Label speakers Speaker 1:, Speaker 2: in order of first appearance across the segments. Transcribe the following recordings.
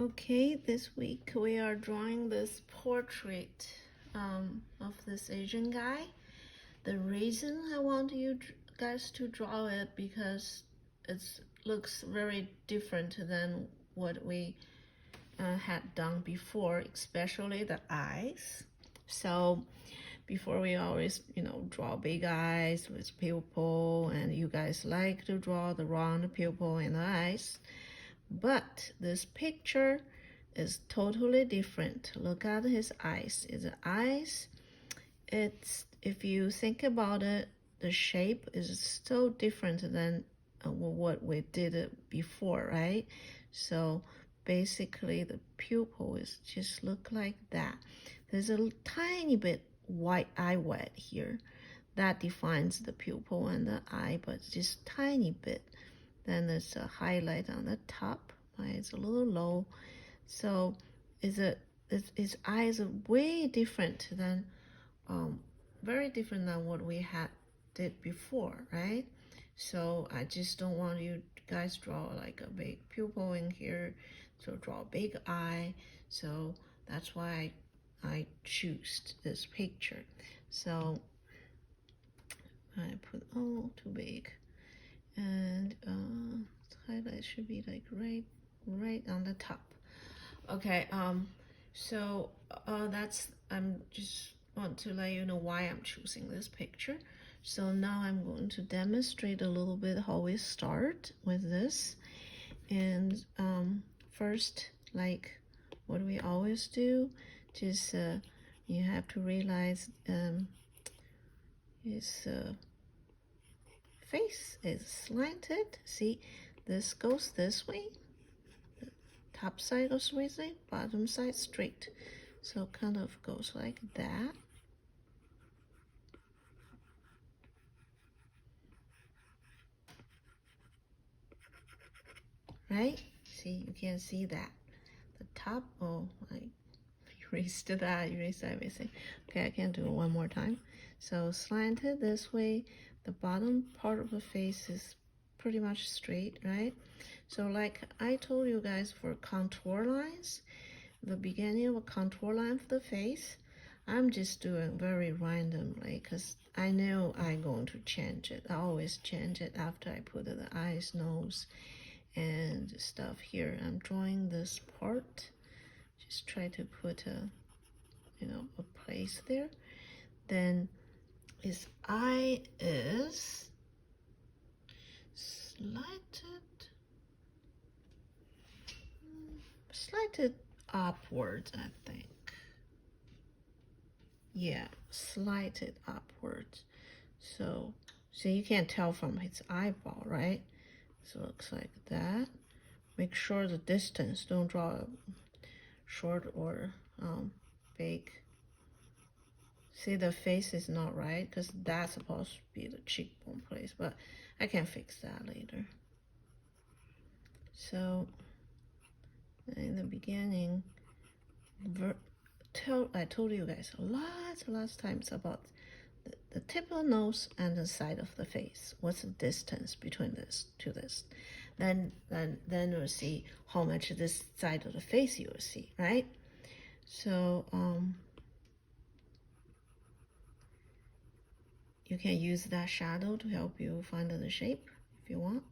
Speaker 1: Okay, this week we are drawing this portrait of this Asian guy. The reason I want you guys to draw it because it looks very different than what we had done before, especially the eyes. So before we always, draw big eyes with pupil, and you guys like to draw the round pupil and the eyes. But this picture is totally different. Look at his eyes. It's if you think about it, the shape is so different than what we did before, right? So basically the pupil is just look like that. There's a tiny bit white eye wet here that defines the pupil and the eye, but just tiny bit. Then there's a highlight on the top. It's a little low. So his eyes are way different than, very different than what we had did before, right? So I just don't want you guys draw like a big pupil in here. So draw a big eye. So that's why I choose this picture. So I put, oh, too big. And highlight should be like right on the top. Okay, so I'm just want to let you know why I'm choosing this picture. So now I'm going to demonstrate a little bit how we start with this. And first, like what we always do, just you have to realize his face is slanted. See, this goes this way. Top side goes this way, bottom side straight. So kind of goes like that. Right? See, you can see that. The top, oh, I erased everything. Okay, I can do it one more time. So slanted this way, the bottom part of the face is pretty much straight, right? So like I told you guys, for contour lines, the beginning of a contour line for the face, I'm just doing very randomly because I know I'm going to change it. I always change it after I put the eyes, nose, and stuff here. I'm drawing this part. Just try to put a place there. Then his eye is slanted upwards, I think. Yeah, slanted upwards. So you can't tell from his eyeball, right? So it looks like that. Make sure the distance, don't draw short or big. See, the face is not right because that's supposed to be the cheekbone place, but I can fix that later. So in the beginning, I told you guys lots of times about the tip of the nose and the side of the face. What's the distance between this to this? Then you'll see how much this side of the face you will see, right? So you can use that shadow to help you find the shape if you want.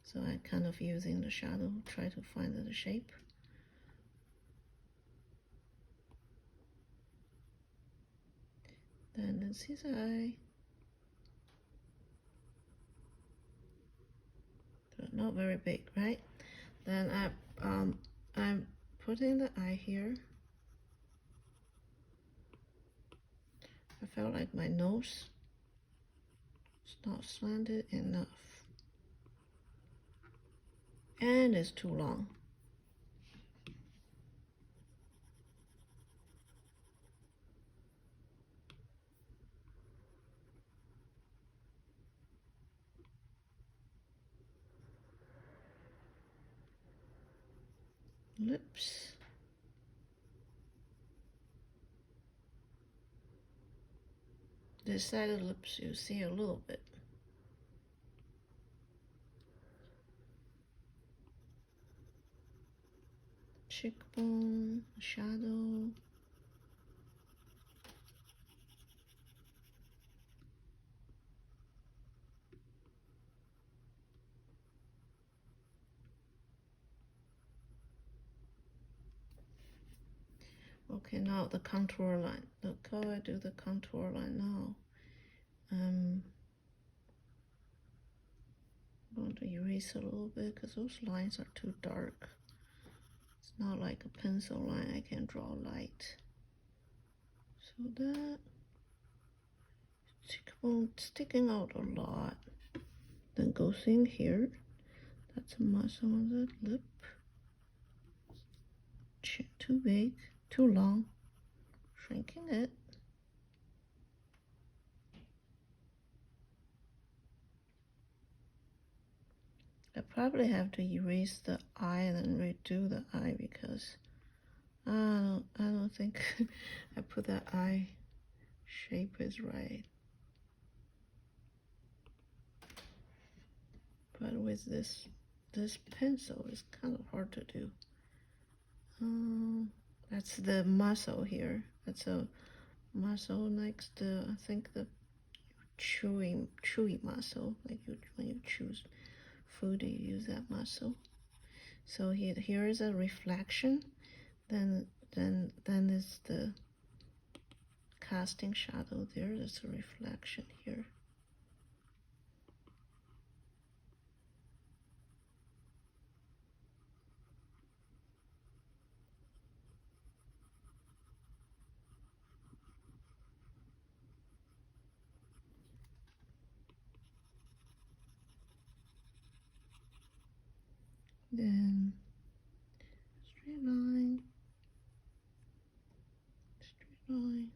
Speaker 1: So I'm kind of using the shadow, try to find the shape. Then let's see the eye. Not very big, right? Then I'm putting the eye here. I felt like my nose is not slanted enough, and it's too long. Lips. This side of the lips you see a little bit. cheekbone, shadow. Okay, now the contour line. Look how I do the contour line now. I'm going to erase a little bit because those lines are too dark. It's not like a pencil line I can draw light. So that cheekbone sticking out a lot. Then goes in here. That's a muscle on the lip. Chin too big, too long. Shrinking it. I probably have to erase the eye and then redo the eye because I don't think I put that eye shape is right. But with this pencil, it's kind of hard to do. That's the muscle here. That's a muscle next to, I think, the chewy muscle. Like when you choose food, you use that muscle. So here is a reflection. Then is the casting shadow there. There's a reflection here. Then straight line, straight line.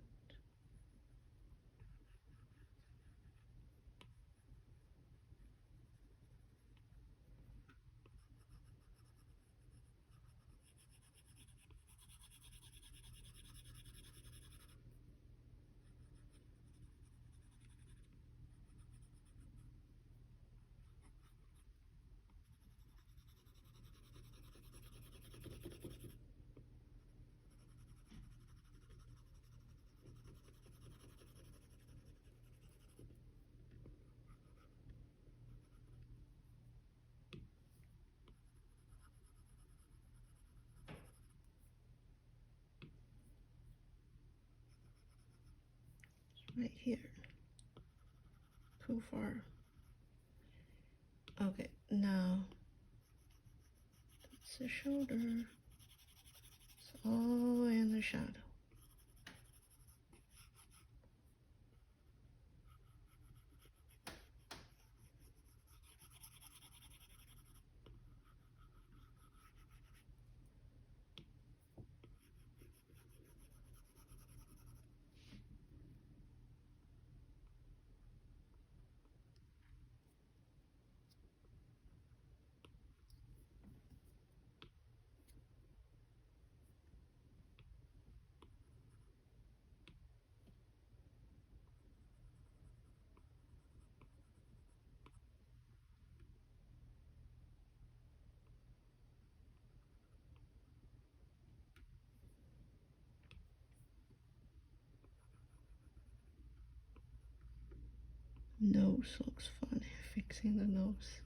Speaker 1: Right here. Too far. Okay, now that's the shoulder. It's all in the shadow. Nose looks funny, fixing the nose.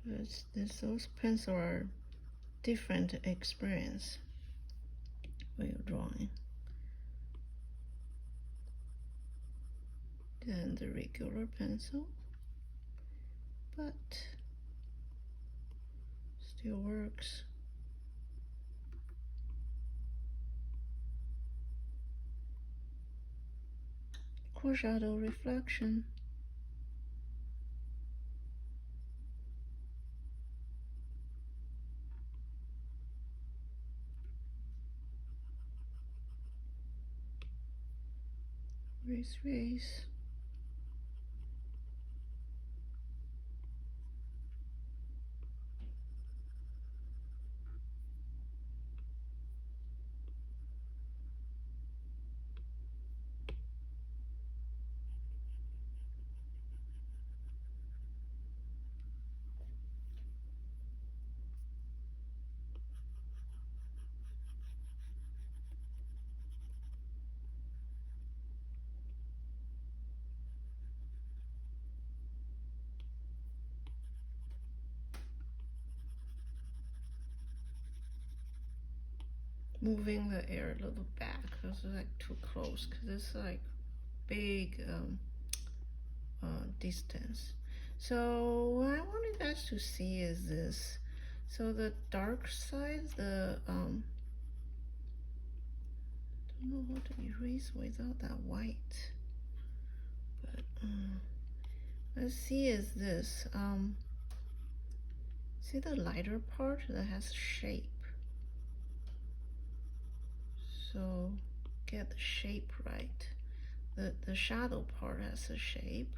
Speaker 1: But those pencils are different experience when you're drawing than the regular pencil, but still works. Core shadow reflection. Race. moving the air a little back because it's like too close, because it's like big distance. So what I want you guys to see is this. So the dark side, the don't know how to erase without that white, but let's see is this. See the lighter part that has shape. So get the shape right. The shadow part has a shape,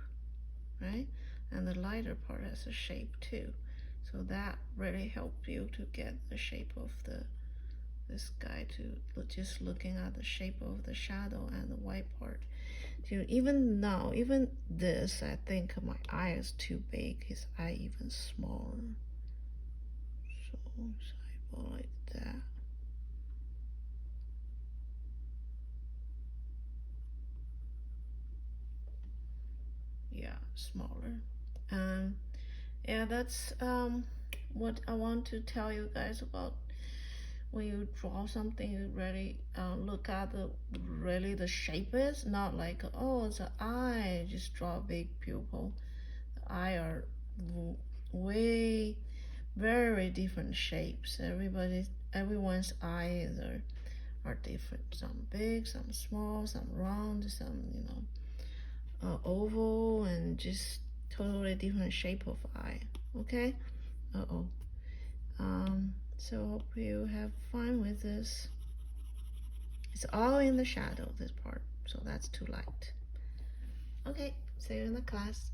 Speaker 1: right? And the lighter part has a shape too. So that really helps you to get the shape of this guy, to just looking at the shape of the shadow and the white part. So even now, even this, I think my eye is too big, his eye even smaller. So eyeball like that. Yeah, smaller. Yeah, that's what I want to tell you guys about. When you draw something, you really look at the shape is not like, oh, it's an eye, just draw a big pupil. The eye are way very different shapes. Everyone's eyes are different. Some big, some small, some round, some oval, and just totally different shape of eye. Okay. So hope you have fun with this. It's all in the shadow, this part, so that's too light. Okay, see you in the class.